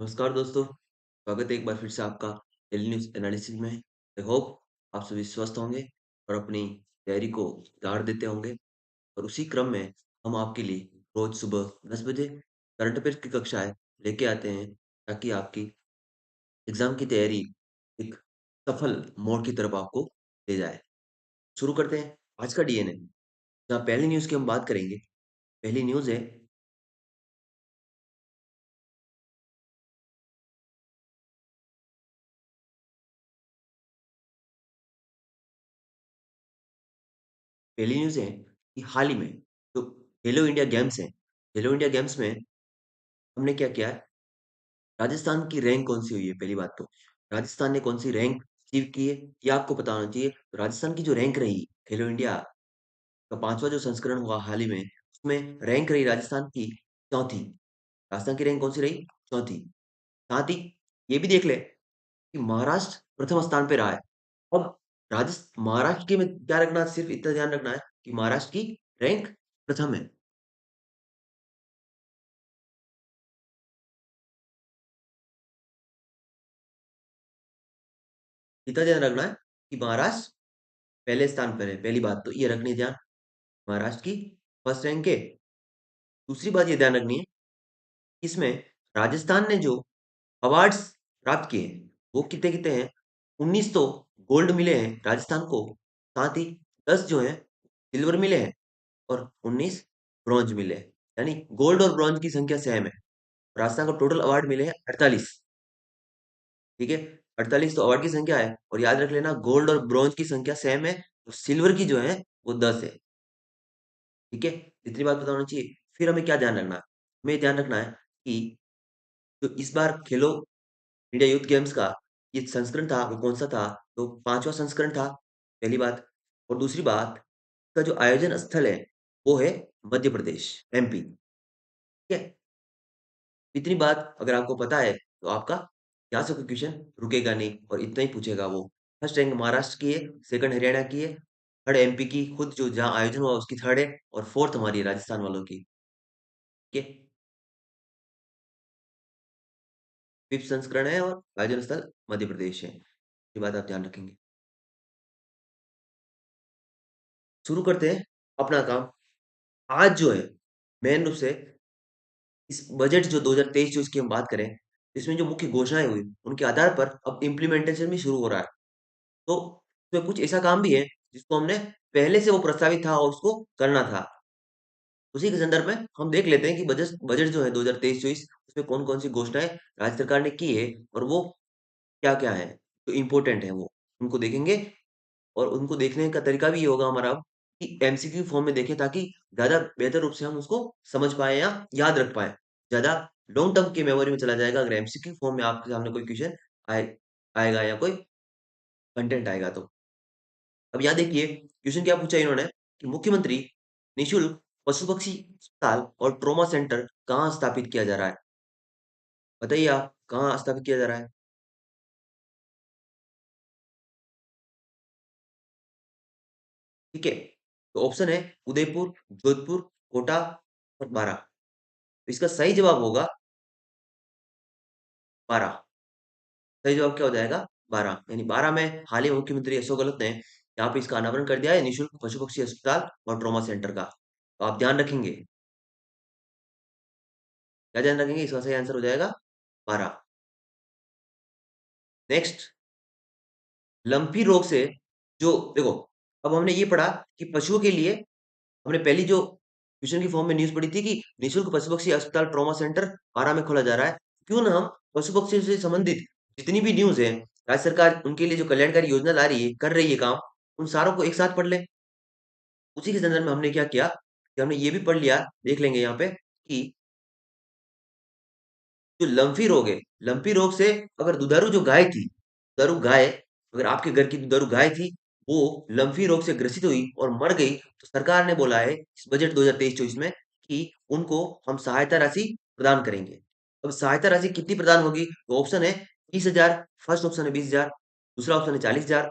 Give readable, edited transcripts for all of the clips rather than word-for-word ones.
नमस्कार दोस्तों, स्वागत है एक बार फिर से आपका डेली न्यूज़ एनालिसिस में। आई होप आप सभी स्वस्थ होंगे और अपनी तैयारी को सुधार देते होंगे और उसी क्रम में हम आपके लिए रोज़ सुबह 10 बजे करंट अफेयर्स की कक्षाएँ लेके आते हैं ताकि आपकी एग्ज़ाम की तैयारी एक सफल मोड़ की तरफ आपको ले जाए। शुरू करते हैं आज का डीएनए, जहाँ पहली न्यूज़ की हम बात करेंगे। पहली न्यूज़ है पहली न्यूज़ है कि हाल ही में जो खेलो इंडिया गेम्स हैं, खेलो इंडिया गेम्स में हमने क्या किया है, राजस्थान की रैंक कौन-सी हुई है पहली बात तो। राजस्थान ने कौन-सी रैंक अचीव की है, ये आपको पता होना चाहिए। तो राजस्थान की जो रैंक रही, खेलो इंडिया का 5वां जो संस्करण हुआ हाल ही में, उसमें रैंक रही राजस्थान की 4थी। राजस्थान की रैंक कौन-सी रही? 4थी। साथ ही ये भी देख लें कि महाराष्ट्र प्रथम स्थान पे रहा है। अब महाराष्ट्र के में क्या रखना है, सिर्फ़ इतना ध्यान रखना है कि महाराष्ट्र की रैंक प्रथम है। इतना ध्यान रखना है कि महाराष्ट्र पहले स्थान पर है, पहली बात तो ये रखनी है ध्यान। महाराष्ट्र की फर्स्ट रैंक है। दूसरी बात ये ध्यान रखनी है, इसमें राजस्थान ने जो अवार्ड्स प्राप्त किए हैं, वो कितने-कितने हैं? 19 तो गोल्ड मिले हैं राजस्थान को, साथ ही 10 जो हैं सिल्वर मिले हैं और 19 ब्रॉन्ज मिले हैं। यानी गोल्ड और ब्रॉन्ज की संख्या सेम है। राजस्थान को टोटल अवार्ड मिले हैं 48, ठीक है? 48 तो अवार्ड की संख्या है और याद रख लेना गोल्ड और ब्रॉन्ज की संख्या सेम है, तो सिल्वर की जो है वो 10 है, ठीक है? इतनी बात पता होनी चाहिए। फिर हमें क्या ध्यान रखना है? हमें ध्यान रखना है कि जो इस बार खेलो इंडिया यूथ गेम्स का ये संस्करण था, वो कौन-सा था? तो 5वां संस्करण था, पहली बात। और दूसरी बात, इसका जो आयोजन स्थल है, वो है मध्य प्रदेश, एमपी, ठीक है? इतनी बात अगर आपको पता है, तो आपका यहाँ से कोई क्वेश्चन रुकेगा नहीं और इतना ही पूछेगा वो। फर्स्ट रैंक महाराष्ट्र की है, सेकंड हरियाणा की है, थर्ड एमपी की, खुद जो जहाँ आयोजन हुआ उसकी थर्ड है और फोर्थ हमारी है राजस्थान वालों की, ठीक है? फिफ्थ संस्करण है और आयोजन स्थल मध्य प्रदेश है। ये बात आप ध्यान रखेंगे। शुरू करते हैं अपना काम। आज जो है मेन रूप से इस बजट जो 2023-24 की हम बात करें, इसमें जो मुख्य घोषणाएँ हुई, उनके आधार पर अब इम्प्लीमेंटेशन भी शुरू हो रहा है। तो इसमें कुछ ऐसा काम भी है, जिसको हमने पहले से वो प्रस्तावित था और उसको करना था। उसी के संदर्भ में हम देख लेते हैं कि बजट बजट जो है 2023-24 उसमें कौन-कौन सी घोषणाएँ राज्य सरकार ने की है और वो क्या-क्या हैं, जो इम्पोर्टेंट है वो। उनको देखेंगे और उनको देखने का तरीका भी ये होगा हमारा अब कि एमसीक्यू फॉर्म में देखें ताकि ज़्यादा बेहतर रूप से हम उसको समझ पाएँ या याद रख पाएँ। ज़्यादा लॉन्ग टर्म की मेमोरी में चला जाएगा अगर एमसीक्यू फॉर्म में आपके सामने कोई क्वेश्चन आएगा या कोई कंटेंट आएगा तो। अब यहाँ देखिए क्वेश्चन क्या पूछा इन्होंने कि मुख्यमंत्री निशुल्क पशु-पक्षी अस्पताल और ट्रॉमा सेंटर कहाँ स्थापित किया जा रहा है? बताइए आप कहाँ स्थापित किया जा रहा है? ठीक है, तो ऑप्शन है उदयपुर, जोधपुर, कोटा और बारां। इसका सही जवाब होगा 12। सही जवाब क्या हो जाएगा? 12 यानी 12 में हाल ही में मुख्यमंत्री अशोक गहलोत ने यहाँ पे इसका अनावरण कर दिया है निःशुल्क पशु-पक्षी अस्पताल और ट्रॉमा सेंटर का। तो आप ध्यान रखेंगे, क्या ध्यान रखेंगे? इसका सही आंसर हो जाएगा 12। नेक्स्ट, लम्पी रोग से जो देखो, अब हमने ये पढ़ा कि पशुओं के लिए हमने पहली जो क्वेश्चन की फॉर्म में न्यूज़ पढ़ी थी कि निःशुल्क पशु-पक्षी अस्पताल ट्रॉमा सेंटर आरा में खोला जा रहा है। क्यों ना हम पशु-पक्षियों से संबंधित जितनी भी न्यूज़ है, राज्य सरकार उनके लिए जो कल्याणकारी योजना ला रही है, कर रही है काम, उन सारों को एक साथ पढ़ लें। उसी के संदर्भ में हमने क्या किया कि हमने ये भी पढ़ लिया, देख लेंगे यहाँ पे कि जो लम्पी रोग है, लम्पी रोग से अगर दुधारू जो गाय थी, दुधारू गाय अगर आपके घर की दुधारू गाय थी, वो लम्पी रोग से ग्रसित हुई और मर गई, तो सरकार ने बोला है इस बजट 2023-24 में कि उनको हम सहायता राशि प्रदान करेंगे। अब सहायता राशि कितनी प्रदान होगी? तो ऑप्शन है 30,000, फर्स्ट ऑप्शन है 20,000, दूसरा ऑप्शन है 40,000,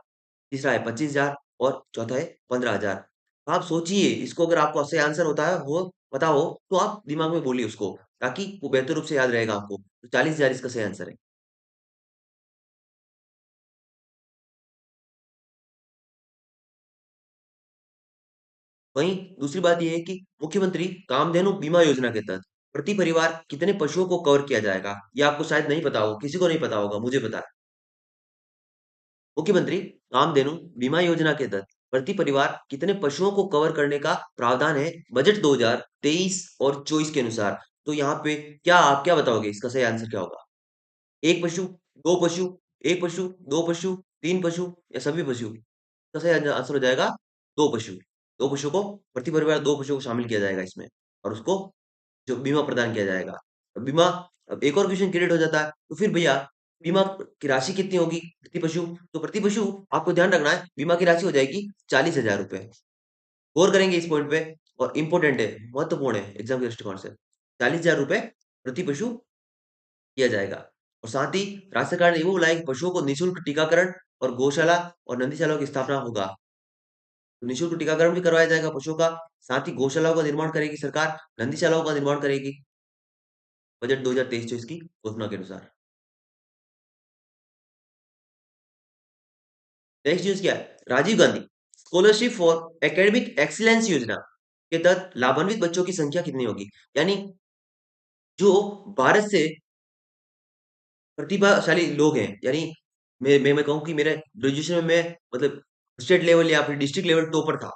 तीसरा है 25,000 और चौथा है 15,000। आप सोचिए इसको अगर आपका सही आंसर होता है वो पता हो तो आप दिमाग में बोलिए उसको, ताकि वो बेहतर रूप से याद रहेगा आपको। तो 40,000 इसका सही आंसर है। वहीं दूसरी बात ये है कि मुख्यमंत्री कामधेनु बीमा योजना के तहत प्रति परिवार कितने पशुओं को कवर किया जाएगा? ये आपको शायद नहीं पता हो, किसी को नहीं पता होगा, मुझे पता है। मुख्यमंत्री कामधेनु बीमा योजना के तहत प्रति परिवार कितने पशुओं को कवर करने का प्रावधान है बजट 2023 और 24 के अनुसार। तो यहाँ पे क्या आप क्या बताओगे, इसका सही आंसर क्या होगा? एक पशु, दो पशु, एक पशु, दो पशु, तीन पशु या सभी पशु? इसका सही आंसर हो जाएगा दो पशु। दो पशु को, प्रति परिवार दो पशु को शामिल किया जाएगा इसमें, और उसको जो बीमा प्रदान किया जाएगा। बीमा, अब एक और क्वेश्चन क्रिएट हो जाता है, तो फिर भैया बीमा की राशि कितनी होगी प्रति पशु? तो प्रति पशु आपको ध्यान रखना है, बीमा की राशि हो जाएगी 40,000 रुपए। गौर करेंगे इस पॉइंट पे, और इंपॉर्टेंट है, महत्वपूर्ण है एग्जाम के दृष्टिकोण से। 40,000 रुपए प्रति पशु किया जाएगा। और साथ ही राज्य सरकार ने ये भी बोला है कि पशुओं को निःशुल्क टीकाकरण और गौशाला और नंदीशालाओं की स्थापना होगा। तो निःशुल्क टीकाकरण भी करवाया जाएगा पशुओं का, साथ ही गौशालाओं का निर्माण करेगी सरकार, नंदीशालाओं का निर्माण करेगी बजट 2023-24 की घोषणा के अनुसार। नेक्स्ट न्यूज़ क्या है? Rajiv Gandhi scholarship for academic excellence योजना के तहत लाभान्वित बच्चों की संख्या कितनी होगी? यानी जो भारत से प्रतिभाशाली लोग हैं, यानी मैं कहूँ कि मेरे ग्रेजुएशन में मैं मतलब स्टेट लेवल या फिर डिस्ट्रिक्ट लेवल टॉपर था,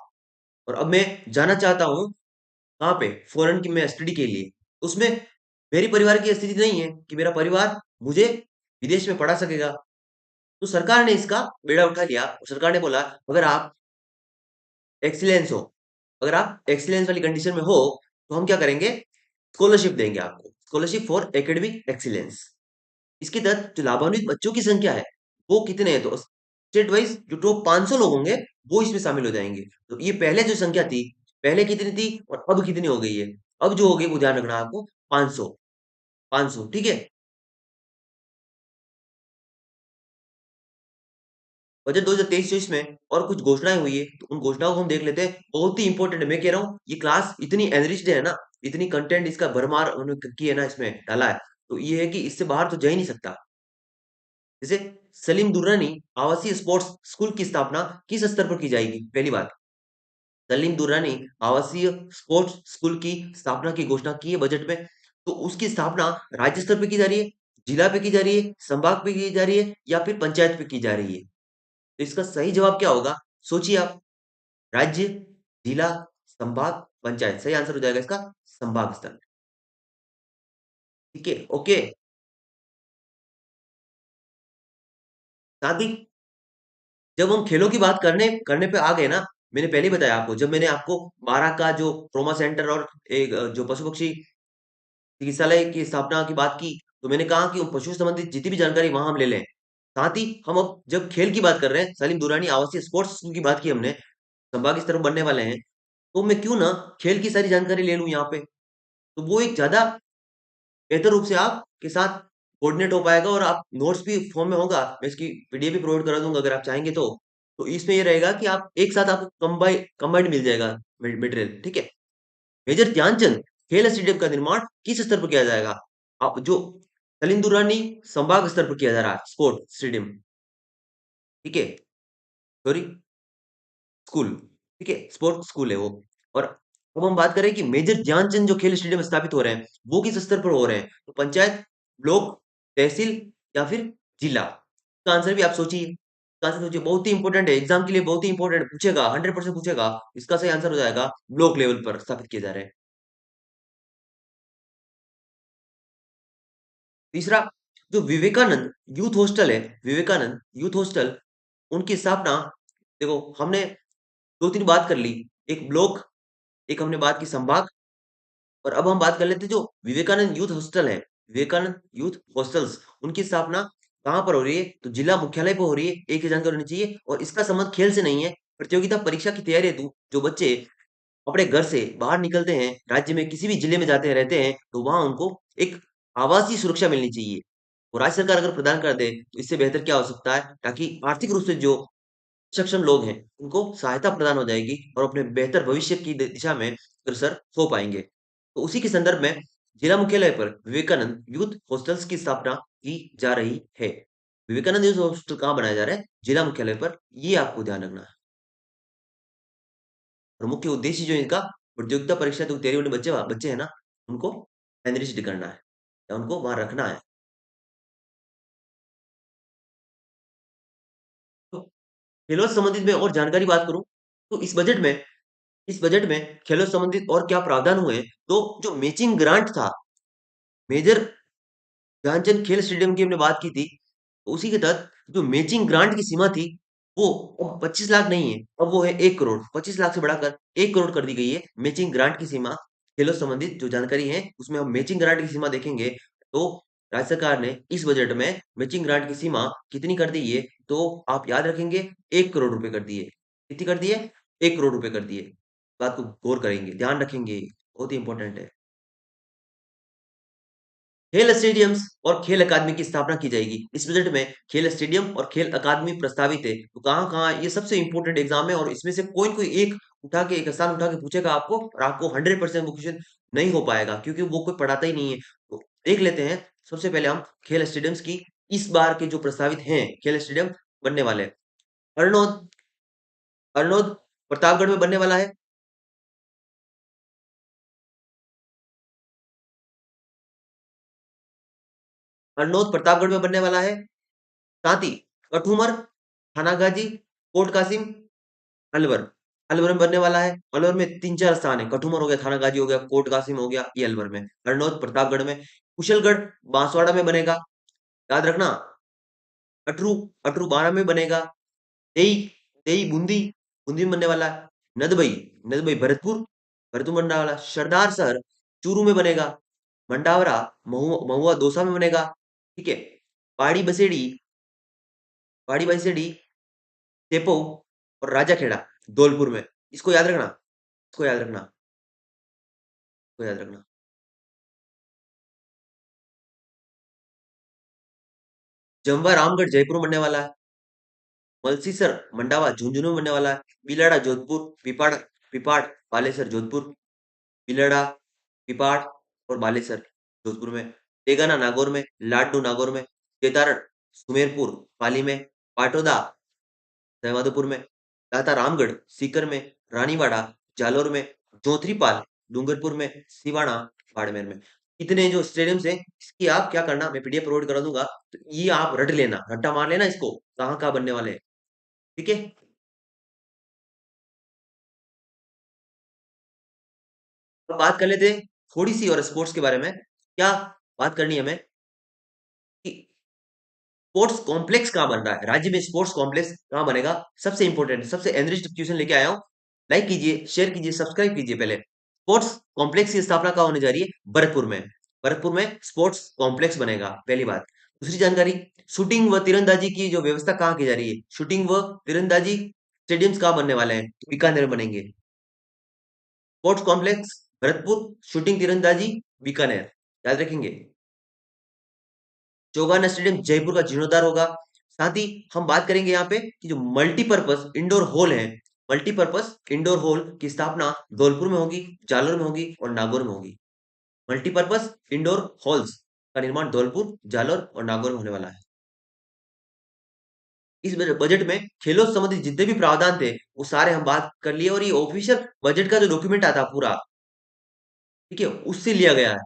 और अब मैं जाना चाहता हूँ कहाँ पे, फॉरेन की मैं स्टडी के लिए। उसमें मेरी परिवार की स्थिति नहीं है कि मेरा परिवार मुझे विदेश में पढ़ा सकेगा। तो सरकार ने इसका बेड़ा उठा लिया, और सरकार ने बोला अगर आप एक्सीलेंस हो, अगर आप एक्सीलेंस वाली कंडीशन में हो, तो हम क्या करेंगे, स्कॉलरशिप देंगे आपको, स्कॉलरशिप फॉर एकेडमिक एक्सीलेंस। इसके तहत जो लाभान्वित बच्चों की संख्या है वो कितने हैं, तो स्टेट वाइज जो टॉप 500 लोग होंगे वो इसमें शामिल हो जाएंगे। तो ये पहले जो संख्या थी, पहले कितनी थी और अब कितनी हो गई है? अब जो हो गई वो ध्यान रखना आपको, 500। 500, ठीक है। बजट 2023-24 में और कुछ घोषणाएं हुई है, तो उन घोषणाओं को हम देख लेते हैं। बहुत ही इंपॉर्टेंट है, मैं कह रहा हूँ ये क्लास इतनी एनरिच्ड है ना, इतनी कंटेंट इसका भरमार उन्होंने की है ना, इसमें डाला है, तो ये है कि इससे बाहर तो जा ही नहीं सकता। जैसे सलीम दुर्रानी आवासीय स्पोर्ट्स स्कूल की स्थापना किस स्तर पर की जाएगी? पहली बात, सलीम दुर्रानी आवासीय स्पोर्ट्स स्कूल की स्थापना की घोषणा की है बजट में। तो उसकी स्थापना राज्य स्तर पे की जा रही है, जिला पे की जा रही है, संभाग पे की जा रही है, या फिर पंचायत पे की जा रही है? तो इसका सही जवाब क्या होगा, सोचिए आप। राज्य, जिला, संभाग, पंचायत, सही आंसर हो जाएगा इसका संभाग स्तर। ठीक है, ओके। साथ ही जब हम खेलों की बात करने करने पे आ गए ना, मैंने पहले ही बताया आपको, जब मैंने आपको 12 का जो ट्रॉमा सेंटर और एक जो पशु पक्षी चिकित्सालय की स्थापना की बात की, तो मैंने कहा कि उन पशु संबंधित जितनी भी जानकारी वहां हम ले लें। साथ ही हम अब जब खेल की बात कर रहे हैं, सलीम दुरानी आवासीय स्पोर्ट्स स्कूल की बात की हमने, संभाग इस तरफ बनने वाले हैं, तो मैं क्यों ना खेल की सारी जानकारी ले लूं यहाँ पे। तो वो एक ज्यादा बेहतर रूप से आपके साथ कोऑर्डिनेट हो पाएगा, और आप नोट्स भी फॉर्म में होगा, मैं इसकी पीडीएफ भी प्रोवाइड करा दूंगा अगर आप चाहेंगे तो। तो इसमें ये रहेगा कि आप एक साथ आपको कंबाइंड मिल जाएगा मटेरियल, ठीक है। मेजर ध्यानचंद खेल स्टेडियम का निर्माण किस स्तर पर किया जाएगा? आप जो सलीम दुर्रानी संभाग स्तर पर किया जा रहा है स्पोर्ट स्टेडियम, ठीक है, सॉरी, स्कूल, ठीक है, स्पोर्ट्स स्कूल है वो। और अब हम बात करें कि मेजर ध्यानचंद जो खेल स्टेडियम स्थापित हो रहे हैं वो किस स्तर पर हो रहे हैं, तो पंचायत, ब्लॉक, तहसील या फिर जिला? इसका आंसर भी आप सोचिए, इसका आंसर सोचिए, बहुत ही इंपॉर्टेंट है एग्जाम के लिए, बहुत ही इंपॉर्टेंट पूछेगा, 100% पूछेगा। इसका सही आंसर हो जाएगा ब्लॉक लेवल पर स्थापित किए जा रहे हैं। तीसरा, जो विवेकानंद यूथ हॉस्टल है, विवेकानंद यूथ हॉस्टल, उनकी स्थापना, देखो हमने दो तीन बात कर ली, एक ब्लॉक, एक हमने बात की संभाग, और अब हम बात कर लेते हैं जो विवेकानंद यूथ हॉस्टल है, विवेकानंद यूथ हॉस्टल्स, उनकी स्थापना कहाँ पर हो रही है? तो जिला मुख्यालय पर हो रही है, एक ही जानकारी होनी चाहिए। और इसका संबंध खेल से नहीं है, प्रतियोगिता परीक्षा की तैयारी हेतु जो बच्चे अपने घर से बाहर निकलते हैं, राज्य में किसी भी जिले में जाते हैं, रहते हैं, तो वहां उनको एक आवासीय सुरक्षा मिलनी चाहिए। और राज्य सरकार अगर प्रदान कर दे तो इससे बेहतर क्या हो सकता है, ताकि आर्थिक रूप से जो सक्षम लोग हैं उनको सहायता प्रदान हो जाएगी, और अपने बेहतर भविष्य की दिशा में अग्रसर हो पाएंगे। तो उसी के संदर्भ में जिला मुख्यालय पर विवेकानंद यूथ हॉस्टल्स की स्थापना की जा रही है। विवेकानंद यूथ हॉस्टल कहाँ बनाया जा रहा है? जिला मुख्यालय पर। ये आपको ध्यान रखना है। और मुख्य उद्देश्य जो है इनका, प्रतियोगिता परीक्षा जो तैयारी वाले बच्चे बच्चे हैं ना, उनको एनरिच्ड करना है या उनको वहां रखना है। तो खेलों से संबंधित मैं और जानकारी बात करूं, तो इस बजट में खेलों से संबंधित और क्या प्रावधान हुए हैं, तो जो मैचिंग ग्रांट था, मेजर ध्यानचंद खेल स्टेडियम की हमने बात की थी, तो उसी के तहत जो मैचिंग ग्रांट की सीमा थी, वो अब 25 लाख नहीं है, अब वो है 1 करोड़। 25 लाख से बढ़ाकर 1 करोड़ कर दी गई है मैचिंग ग्रांट की सीमा। खेलों से संबंधित जो जानकारी है, उसमें हम मैचिंग ग्रांट की सीमा देखेंगे, तो राज्य सरकार ने इस बजट में मैचिंग ग्रांट की सीमा कितनी कर दी है, तो आप याद रखेंगे 1 करोड़ रुपए कर दिए। कितनी कर दिए? 1 करोड़ रुपए कर दिए। बात को गौर करेंगे, ध्यान रखेंगे, बहुत ही इंपॉर्टेंट है। खेल स्टेडियम्स और खेल अकादमी की स्थापना की जाएगी। इस बजट में खेल स्टेडियम और खेल अकादमी प्रस्तावित है। तो कहाँ-कहाँ ये सबसे इंपॉर्टेंट एग्जाम है, और इसमें से कोई न कोई एक उठा के, एक स्थान उठा के पूछेगा आपको, और आपको 100% वो क्वेश्चन नहीं हो पाएगा क्योंकि वो कोई पढ़ाता ही नहीं है। तो देख लेते हैं, सबसे पहले हम खेल स्टेडियम्स की इस बार के जो प्रस्तावित हैं खेल स्टेडियम बनने वाले हैं। हरनौत हरनौत प्रतापगढ़ में बनने वाला है। हरनौत प्रतापगढ़ में बनने वाला है। साथ ही कठूमर, थानागाजी, कोट कासिम, अलवर। अलवर में बनने वाला है। अलवर में 3-4 स्थान है। कठुमर हो गया, थानागाजी हो गया, कोट कासिम हो गया, ये अलवर में। हरनौत प्रतापगढ़ में। कुशलगढ़ बांसवाड़ा में बनेगा। याद रखना। अटरू अटरू बारां में बनेगा। तेई तेई बूंदी बूंदी में बनने वाला है। नदबई नदबई भरतपुर भरतपुर में बनने वाला है। सरदार शहर चूरू में बनेगा। मंडावरा महुआ महुआ दौसा में बनेगा। ठीक है। पहाड़ी बसेड़ी पहाड़ी बसेड़ी सेपो और राजाखेड़ा धौलपुर में। इसको याद रखना। इसको याद रखना। इसको याद रखना। जमवा रामगढ़ जयपुर में बनने वाला है। मलसीसर मंडावा झुंझुनू में बनने वाला है। बिलाड़ा जोधपुर, पिपाड़ बालेसर जोधपुर। बिलाड़ा, पिपाड़ और बालेसर जोधपुर में। तेगाना नागौर में। लाडनू नागौर में। केतारण सुमेरपुर पाली में। पाटोदा सवाईमाधोपुर में। दाता रामगढ़ सीकर में। रानीवाड़ा जालोर में। जोथरीपाल डूंगरपुर में। सिवाना बाड़मेर में। इतने जो स्टेडियम्स हैं, इसकी आप क्या करना, मैं पीडीएफ प्रोवाइड करा दूंगा, तो ये आप रट लेना, रट्टा मार लेना इसको, कहाँ कहाँ बनने वाले हैं। ठीक है। अब बात कर लेते हैं थोड़ी सी और स्पोर्ट्स के बारे में। क्या बात करनी है हमें कि स्पोर्ट्स कॉम्प्लेक्स कहाँ बन रहा है, राज्य में स्पोर्ट्स कॉम्प्लेक्स कहाँ बनेगा। सबसे इंपॉर्टेंट, सबसे एनरिच्ड क्वेश्चन लेके आया हूँ। लाइक कीजिए, शेयर कीजिए, सब्सक्राइब कीजिए। पहले स्पोर्ट्स कॉम्प्लेक्स की स्थापना कहाँ होने जा रही है? भरतपुर में। भरतपुर में स्पोर्ट्स कॉम्प्लेक्स बनेगा, पहली बात। दूसरी जानकारी, शूटिंग व तीरंदाजी की जो व्यवस्था कहाँ की जा रही है, शूटिंग व तीरंदाजी स्टेडियम्स कहाँ बनने वाले हैं? तो बीकानेर में बनेंगे। स्पोर्ट्स कॉम्प्लेक्स भरतपुर, शूटिंग तीरंदाजी बीकानेर। याद रखेंगे। चौगान स्टेडियम जयपुर का जीर्णोद्धार होगा। साथ ही हम बात करेंगे यहाँ पे कि जो मल्टीपर्पज इंडोर हॉल है, मल्टीपर्पज इंडोर हॉल की स्थापना धौलपुर में होगी, जालोर में होगी और नागौर में होगी। मल्टीपर्पज इंडोर हॉल्स का निर्माण धौलपुर, जालोर और नागौर में होने वाला है। इस बजट में खेलों से संबंधित जितने भी प्रावधान थे, वो सारे हम बात कर लिए, और ये ऑफिशियल बजट का जो डॉक्यूमेंट आता पूरा, ठीक है, उससे लिया गया है।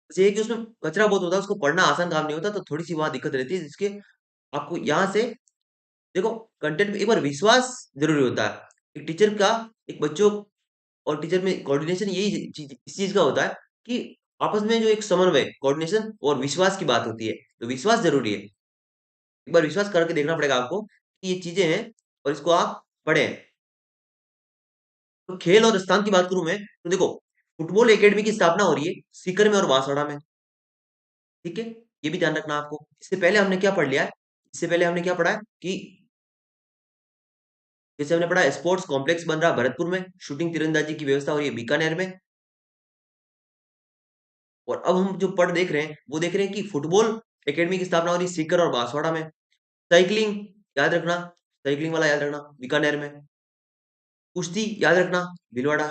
बस ये है कि उसमें कचरा बहुत होता है, उसको पढ़ना आसान काम नहीं होता, तो थोड़ी सी वहां दिक्कत रहती है, जिसके आपको यहाँ से देखो, कंटेंट में एक बार विश्वास जरूरी होता है। एक टीचर का, एक बच्चों और टीचर में कोऑर्डिनेशन, यही चीज, इस चीज का होता है कि आपस में जो एक समन्वय, कोऑर्डिनेशन और विश्वास की बात होती है, तो विश्वास जरूरी है। एक बार विश्वास करके देखना पड़ेगा आपको कि ये चीजें हैं, और इसको आप पढ़ें। तो खेल और स्थान की बात करूं मैं, तो देखो, फुटबॉल एकेडमी की स्थापना हो रही है सीकर में और बांसवाड़ा में। ठीक है। ये भी ध्यान रखना आपको। इससे पहले हमने क्या पढ़ लिया है? इससे पहले हमने क्या पढ़ा है कि जैसे हमने पढ़ा, स्पोर्ट्स कॉम्प्लेक्स बन रहा भरतपुर में, शूटिंग तीरंदाजी की व्यवस्था हो रही है बीकानेर में। और अब हम जो पढ़ देख रहे हैं, वो देख रहे हैं कि फुटबॉल एकेडमी की स्थापना हो रही है सीकर और बांसवाड़ा में। साइकिलिंग, याद रखना, साइकिलिंग वाला याद रखना, बीकानेर में। कुश्ती याद रखना, Bhilwara.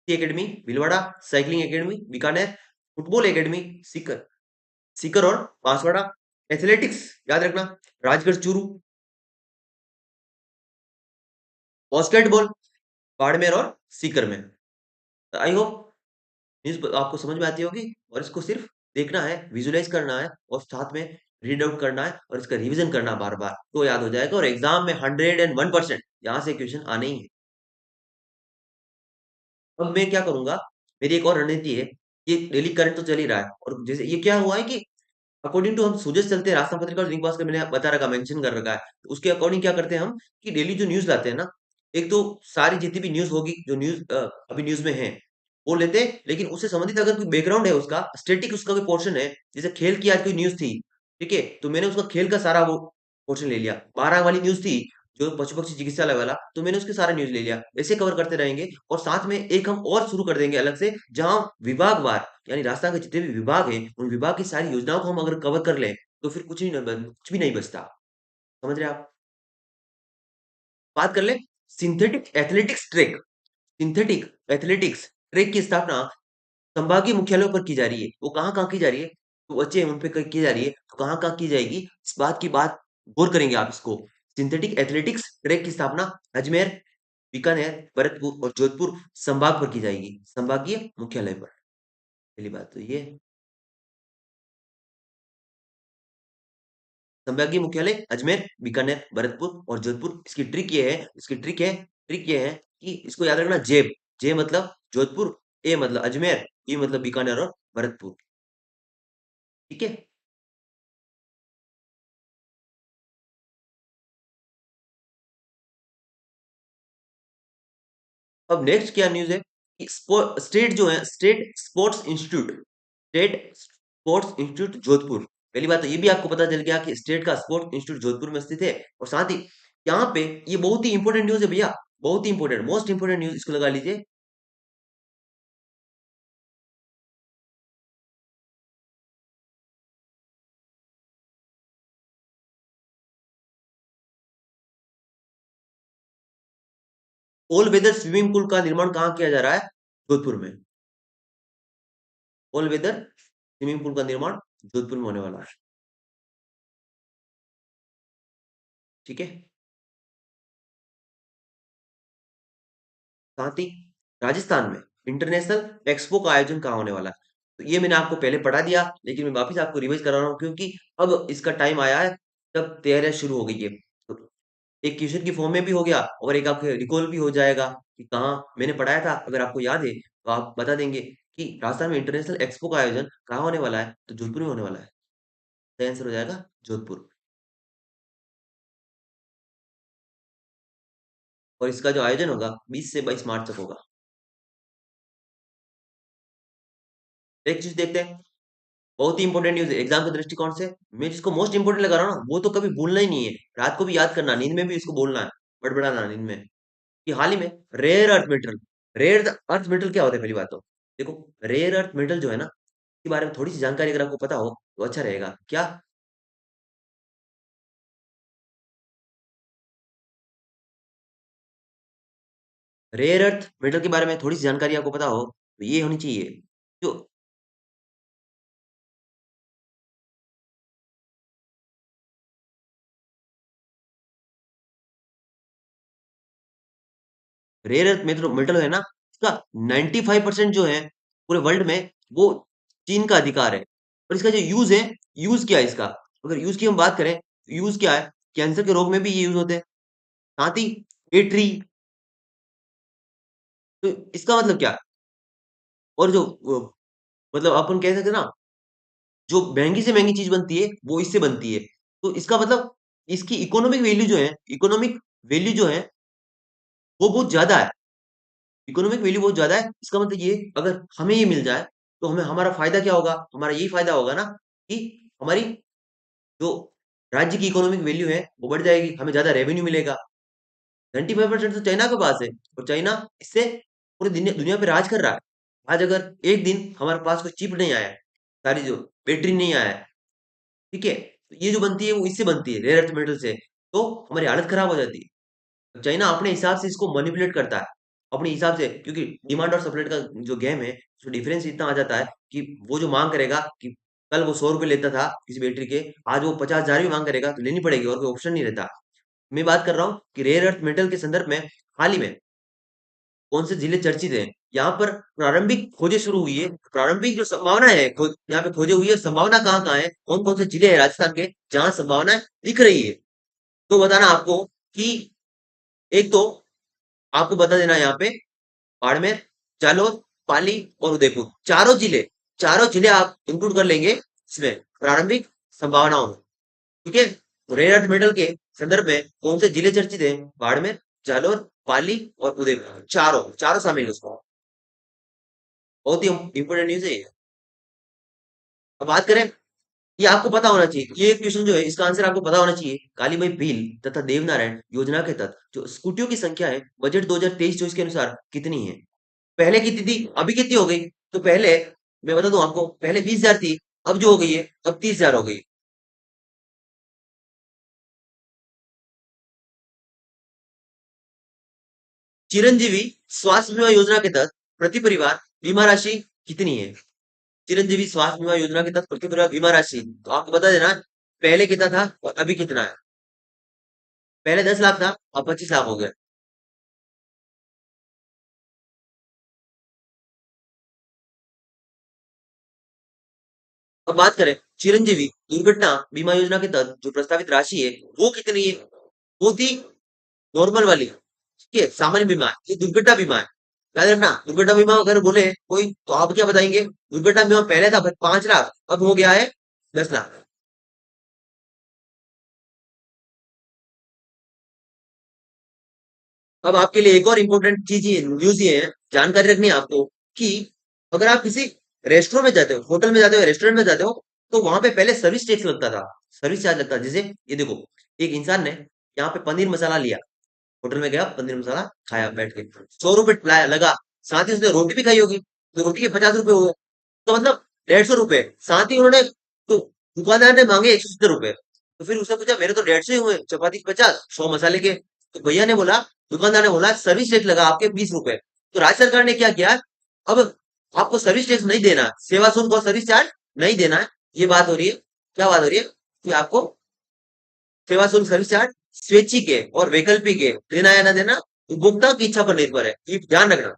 Academy Bhilwara, cycling academy Bikaner, football academy Sikar, Sikar और बांसवाड़ा। एथलेटिक्स याद रखना, राजगढ़ चूरू। बास्केटबॉल बाड़मेर और सीकर में। आई होप न्यूज आपको समझ में आती होगी, और इसको सिर्फ देखना है, विजुलाइज करना है, और साथ में रीड आउट करना है, और इसका रिवीजन करना बार बार, तो याद हो जाएगा, और एग्जाम में 101% यहाँ से क्वेश्चन आने ही है। अब मैं क्या करूंगा, मेरी एक और रणनीति है। ये डेली करंट तो चल ही रहा है, और जैसे ये क्या हुआ है कि अकॉर्डिंग टू हम सूझे चलते हैं, रास्ता पत्रिका और दैनिक भास्कर मैंने बता रखा, मेंशन कर रखा है, तो उसके अकॉर्डिंग क्या करते हैं हम, कि डेली जो न्यूज लाते हैं ना, एक तो सारी जितनी भी न्यूज होगी, जो न्यूज अभी न्यूज में है, वो लेते हैं, लेकिन उससे संबंधित अगर कोई बैकग्राउंड है, उसका स्टेटिक उसका कोई पोर्शन है, जैसे खेल की आज कोई न्यूज थी, ठीक है, तो मैंने उसका खेल का सारा वो पोर्शन ले लिया। 12 वाली न्यूज थी, जो पशु पक्षी चिकित्सालय वाला, तो मैंने उसके सारा न्यूज ले लिया। ऐसे कवर करते रहेंगे, और साथ में एक हम और शुरू कर देंगे अलग से, जहां विभागवार, यानी राजस्थान के जितने भी विभाग हैं, उन विभाग की सारी योजनाओं को हम अगर कवर कर लें, तो फिर कुछ भी नहीं बचता। समझ रहे आप? बात कर ले synthetic athletics track. Synthetic athletics track की स्थापना संभागीय मुख्यालयों पर की जा रही है। वो कहाँ-कहाँ की जा रही है? तो बच्चे उन पे की जा रही है, तो कहाँ-कहाँ की जाएगी? इस बात की बात गौर करेंगे आप इसको। सिंथेटिक एथलेटिक्स ट्रैक की स्थापना अजमेर, बीकानेर, भरतपुर और जोधपुर संभाग पर की जाएगी, संभागीय मुख्यालय पर। पहली बात तो ये है। संभागीय मुख्यालय अजमेर, बीकानेर, भरतपुर और जोधपुर। इसकी ट्रिक ये है कि इसको याद रखना, जेब, जे मतलब जोधपुर, ए मतलब अजमेर, बी मतलब बीकानेर और भरतपुर। ठीक है? अब नेक्स्ट क्या न्यूज़ है कि स्टेट जो है, स्टेट स्पोर्ट्स इंस्टीट्यूट जोधपुर। पहली बात तो ये भी आपको पता चल गया कि स्टेट का स्पोर्ट्स इंस्टीट्यूट जोधपुर में स्थित है, और साथ ही यहाँ पे ये बहुत ही इंपॉर्टेंट न्यूज़ है भैया, बहुत ही इंपॉर्टेंट, मोस्ट इंपॉर्टेंट न्यूज़, इसको लगा लीजिए। ऑल वेदर स्विमिंग पूल का निर्माण कहाँ किया जा रहा है? जोधपुर में। ऑल वेदर स्विमिंग पूल का निर्माण जोधपुर में होने वाला है। ठीक है? साथ ही राजस्थान में इंटरनेशनल एक्सपो का आयोजन कहाँ होने वाला है? तो ये मैंने आपको पहले पढ़ा दिया, लेकिन मैं वापस आपको रिवाइज करा रहा हूँ, क्योंकि अब इसका टाइम आया है, तब तैयारियां शुरू हो गई है। तो एक क्वेश्चन की फॉर्म में भी हो गया, और एक आपके रिकॉल भी हो जाएगा कि कहाँ मैंने पढ़ाया था। अगर आपको याद है तो आप बता देंगे कि राजस्थान में इंटरनेशनल एक्सपो का आयोजन कहाँ होने वाला है, तो जोधपुर में होने वाला है। सही आंसर हो जाएगा जोधपुर। और इसका जो आयोजन होगा 20 से 22 मार्च तक होगा। एक चीज देखते हैं, बहुत ही इंपॉर्टेंट न्यूज़ है एग्जाम के दृष्टिकोण से। मैं जिसको मोस्ट इंपोर्टेंट लगा रहा हूँ ना, वो तो कभी भूलना ही नहीं है, रात को भी याद करना, नींद में भी इसको बोलना है, बड़बड़ाना नींद में, कि हाल ही में rare earth metal, rare earth metal क्या होता है? पहली बात तो देखो, रेयर अर्थ मेटल जो है ना, इसके बारे में थोड़ी सी जानकारी अगर आपको पता हो तो अच्छा रहेगा क्या। रेयर अर्थ मेटल के बारे में थोड़ी सी जानकारी आपको पता हो तो ये होनी चाहिए, जो रेयर अर्थ मेटल मेटल है ना, इसका 95% जो है पूरे वर्ल्ड में, वो चीन का अधिकार है। और इसका जो यूज है, यूज क्या है इसका, अगर यूज की हम बात करें, यूज क्या है, कैंसर के रोग में भी ये यूज होते हैं। साथ ही पेट्री, तो इसका मतलब क्या, और जो मतलब अपन कह सकते हैं ना, जो महंगी से महंगी चीज बनती है वो इससे बनती है, तो इसका मतलब इसकी इकोनॉमिक वैल्यू जो है, इकोनॉमिक वैल्यू जो है वो बहुत ज्यादा है। इकोनॉमिक वैल्यू बहुत ज्यादा है, इसका मतलब ये, अगर हमें ये मिल जाए तो हमें हमारा फायदा क्या होगा, हमारा यही फायदा होगा ना, कि हमारी जो राज्य की इकोनॉमिक वैल्यू है वो बढ़ जाएगी, हमें ज्यादा रेवेन्यू मिलेगा। 95% तो चाइना के पास है, और चाइना इससे पूरी दुनिया दुनिया पे राज कर रहा है। आज अगर एक दिन हमारे पास कोई चिप नहीं आया है, सारी जो बैटरी नहीं आया है, ठीक है, तो ये जो बनती है वो इससे बनती है, रेयर अर्थ मेटल से, तो हमारी हालत खराब हो जाती है। चाइना अपने हिसाब से इसको मैनिपुलेट करता है, अपने हिसाब से, क्योंकि डिमांड और सप्लाई का जो गेम है, उसमें डिफरेंस इतना आ जाता है कि वो जो मांग करेगा कि कल वो 100 रुपए लेता था किसी बैटरी के, आज वो 50,000 भी मांग करेगा तो लेनी पड़ेगी, और कोई ऑप्शन नहीं रहता। मैं बात कर रहा हूँ कि रेयर अर्थ मेटल के संदर्भ में हाल ही में कौन से जिले चर्चित हैं, यहाँ पर प्रारंभिक खोजें शुरू हुई है, प्रारंभिक जो संभावना है यहाँ पे खोजें हुई है, संभावना कहाँ कहाँ है, कौन कौन से जिले हैं राजस्थान के जहां संभावना दिख रही है। तो बताना आपको कि एक तो आपको बता देना यहाँ पे बाड़मेर, जालौर, पाली और उदयपुर, चारों जिले आप इंक्लूड कर लेंगे इसमें प्रारंभिक संभावनाओं में। ठीक है, तो रेयर अर्थ मेटल के संदर्भ में कौन से जिले चर्चित हैं? बाड़मेर, जालौर, पाली और उदयपुर, चारों चारों शामिल है उसमें। बहुत ही इंपोर्टेंट न्यूज है ये। अब बात करें, ये आपको पता होना चाहिए, ये क्वेश्चन जो है इसका आंसर आपको पता होना चाहिए। कालीबाई भील तथा देवनारायण योजना के तहत जो स्कूटियों की संख्या है बजट 2023-24 के अनुसार कितनी है? पहले कितनी थी, अभी कितनी हो गई? तो पहले मैं बता दूं आपको, पहले 20,000 थी, अब जो हो गई है, अब 30,000 हो गई। चिरंजीवी स्वास्थ्य बीमा योजना के तहत प्रति परिवार बीमा राशि कितनी है? चिरंजीवी स्वास्थ्य बीमा योजना के तहत प्रति परिवार बीमा राशि तो आपको बता देना, पहले कितना था और अभी कितना है। पहले 10 लाख था, अब 25 लाख हो गया। अब बात करें चिरंजीवी दुर्घटना बीमा योजना के तहत जो प्रस्तावित राशि है वो कितनी है? वो थी नॉर्मल वाली, ठीक है, सामान्य बीमा है, ये दुर्घटना बीमा है। याद रखना, दुर्घटना बीमा अगर बोले कोई तो आप क्या बताएंगे? दुर्घटना बीमा पहले था 5 लाख, अब हो गया है 10 लाख। अब आपके लिए एक और इम्पोर्टेंट चीज ये न्यूज ये है, जानकारी रखनी है आपको कि अगर आप किसी रेस्टोरेंट में जाते हो, होटल में जाते हो, रेस्टोरेंट में जाते हो, तो वहां पे पहले सर्विस टैक्स लगता था, सर्विस चार्ज लगता था। जैसे ये देखो, एक इंसान ने यहाँ पे पनीर मसाला लिया, होटल में गया, पनीर मसाला खाया बैठ के, 100 रुपए लगा, साथ ही उसने रोटी भी खाई होगी, तो रोटी के 50 रुपए हुए, तो मतलब 150 रुपए, साथ ही उन्होंने, तो दुकानदार ने मांगे 170 रुपए, तो फिर उसने पूछा मेरे तो 150 ही हुए, चपाती के 50, 100 मसाले के, तो भैया ने बोला, दुकानदार ने बोला सर्विस टैक्स लगा आपके 20 रुपए। तो राज्य सरकार ने क्या किया, अब आपको सर्विस टैक्स नहीं देना है, सेवा शुल्क और सर्विस चार्ज नहीं देना है। ये बात हो रही है, क्या बात हो रही है कि आपको सेवा शुल्क सर्विस चार्ज स्वैच्छिक है और वैकल्पिक है, देना या ना देना उपभोक्ता की इच्छा पर निर्भर है, ये ध्यान रखना।